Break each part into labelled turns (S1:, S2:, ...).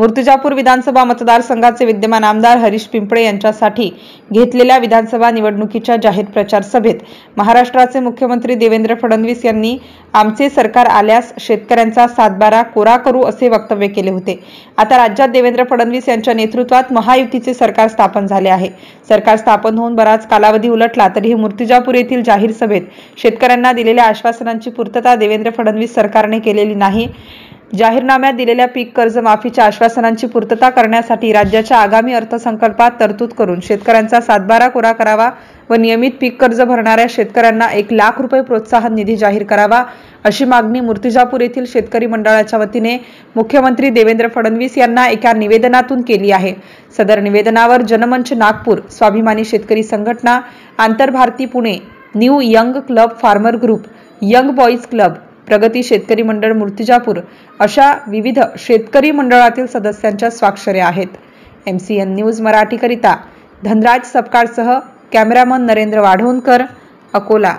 S1: मूर्तिजापूर विधानसभा मतदारसंघाचे विद्यमान आमदार हरीश पिंपळे यांच्यासाठी घेतलेल्या विधानसभा निवडणुकीच्या जाहीर प्रचार सभेत महाराष्ट्राचे मुख्यमंत्री देवेंद्र फडणवीस यांनी आमचे सरकार आल्यास शेतकऱ्यांचा सातबारा कोरा करू असे वक्तव्य केले होते। आता राज्यात देवेंद्र फडणवीस यांच्या नेतृत्वात महायुतीचे सरकार स्थापन झाले आहे। सरकार स्थापन होऊन बराच कालावधी उलटला तरीही मूर्तिजापूर येथील जाहीर सभेत शेतकऱ्यांना दिलेल्या आश्वासनांची पूर्तता देवेंद्र फडणवीस सरकारने केलेली नाही। जाहीरनाम्यात दिलेल्या पीक कर्ज माफीच्या आश्वासनांची पूर्तता करण्यासाठी राज्याच्या आगामी अर्थसंकल्पात तरतूद करून शेतकऱ्यांचा सातबारा कोरा करावा व नियमित पीक कर्ज भरणाऱ्या शेतकऱ्यांना 1 लाख रुपये प्रोत्साहन निधी जाहीर करावा अशी मागणी मूर्तिजापूर येथील शेतकरी मंडळाच्या वतीने मुख्यमंत्री देवेंद्र फडणवीस यांना एका निवेदनातून केली आहे। सदर निवेदनावर जनमंच Nagpur, Swabhimani Shetkari Sanghatana, Antarbharati Pune, new young club farmer group, young boys club, Pragati Shetkari मंडळ मूर्तिजापूर अशा विविध शेतकरी मंडळातील सदस्यांच्या स्वाक्षऱ्या आहेत। MCN न्यूज मराठी करिता धनराज सपकाळसह कॅमेरामन नरेंद्र वाढवणकर, अकोला।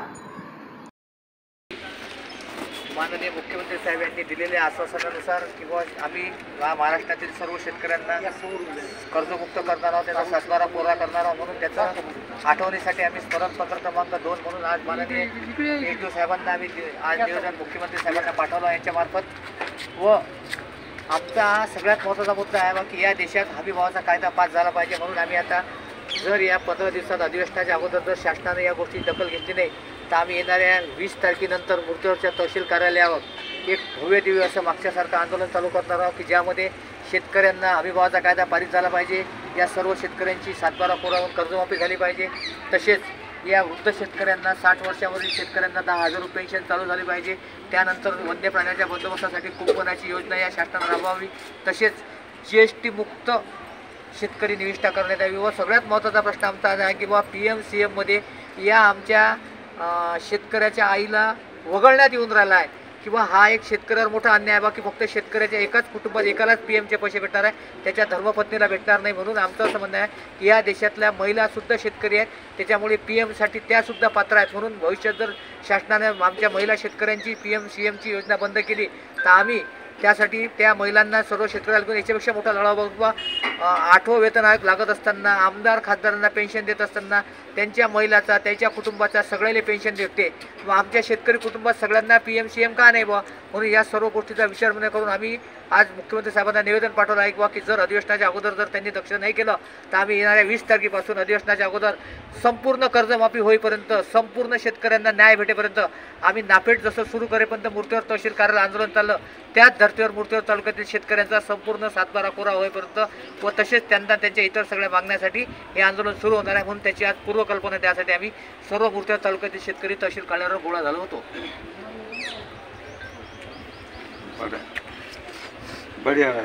S2: माननीय मुख्यमंत्री साहेब यांनी दिलेल्या आश्वासनानुसार किंवा आम्ही महाराष्ट्रातील सर्व शेतकऱ्यांना कर्जमुक्त करणार आहोत, त्याचा सातबारा कोरा करणार आहोत म्हणून त्याचा आठवणीसाठी आम्ही स्मरणपत्र क्रमांक 2 म्हणून आज माननीय PDO साहेबांना आम्ही आज निवेदन मुख्यमंत्री साहेबांना पाठवलं यांच्यामार्फत। व आमचा सगळ्यात महत्त्वाचा मुद्दा आहे की या देशात हमीभावाचा कायदा पास झाला पाहिजे म्हणून आम्ही आता जर या 15 दिवसात अधिवेशनाच्या अगोदर जर शासनाने या गोष्टी दखल घेतली नाही तर आम्ही येणाऱ्या 20 तारखेनंतर मूर्तिजापूरच्या तहसील कार्यालयावर एक भव्य दिव्य असं मागच्यासारखं आंदोलन चालू करणार आहोत की ज्यामध्ये शेतकऱ्यांना हमीभावाचा कायदा पारित झाला पाहिजे, या सर्व शेतकऱ्यांची सातबारा कोरा होऊन कर्जमाफी झाली पाहिजे, तसेच या वृद्ध शेतकऱ्यांना 60 वर्षावरील शेतकऱ्यांना 10,000 रुपये पेन्शन चालू झाली पाहिजे, त्यानंतर वन्य प्राण्यांच्या बंदोबस्तासाठी कुंपणाची योजना या शासनाने राबवावी, तसेच GST मुक्त शेतकरी निविष्ठा करण्यात यावी। व सगळ्यात महत्त्वाचा प्रश्न आमचा आहे की बाबा PM-CM मध्ये या आमच्या शेतकऱ्याच्या आईला वगळण्यात येऊन राहिला आहे किंवा हा एक शेतकऱ्यावर मोठा अन्याय आहे की फक्त शेतकऱ्याच्या एकाच कुटुंबात एकालाच PMचे पैसे भेटणार आहे, त्याच्या धर्मपत्नीला भेटणार नाही। म्हणून आमचं असं म्हणणं आहे की या देशातल्या महिलासुद्धा शेतकरी आहेत, त्याच्यामुळे PMसाठी त्यासुद्धा पात्र आहेत। म्हणून भविष्यात जर शासनाने आमच्या महिला शेतकऱ्यांची PM-CMची योजना बंद केली तर आम्ही त्यासाठी त्या महिलांना सर्व शेतकऱ्याला घेऊन याच्यापेक्षा मोठा लढा बघू। 8वं वेतन आयोग लागत असताना, आमदार खासदारांना पेन्शन देत असताना त्यांच्या महिलाचा त्याच्या कुटुंबाचा सगळ्याला पेन्शन देते, मग आमच्या शेतकरी कुटुंबात सगळ्यांना PM-CM का नाही बा? म्हणून या सर्व गोष्टीचा विचार करून आम्ही आज मुख्यमंत्री साहेबांना निवेदन पाठवलं आहे की जर अधिवेशनाच्या अगोदर जर त्यांनी दक्ष नाही केलं तर आम्ही येणाऱ्या 20 तारखेपासून अधिवेशनाच्या अगोदर संपूर्ण कर्जमाफी होईपर्यंत, संपूर्ण शेतकऱ्यांना न्याय भेटेपर्यंत आम्ही नाफेड जसं सुरू करेपर्यंत मूर्तिजापूर तहसील कार्यालय आंदोलन चाललं, त्याच धर्तीवर मूर्तिजापूर तालुक्यातील शेतकऱ्यांचा संपूर्ण सातबारा कोरा होईपर्यंत व तसेच त्यांना त्यांच्या इतर सगळ्या मागण्यासाठी हे आंदोलन सुरू होणार आहे। म्हणून त्याची आज पूर्वकल्पना त्यासाठी आम्ही सर्व मूर्तिजापूर तालुक्यातील शेतकरी तहसील कार्यालयावर गोळा झालो होतो।
S3: बढ़िया है।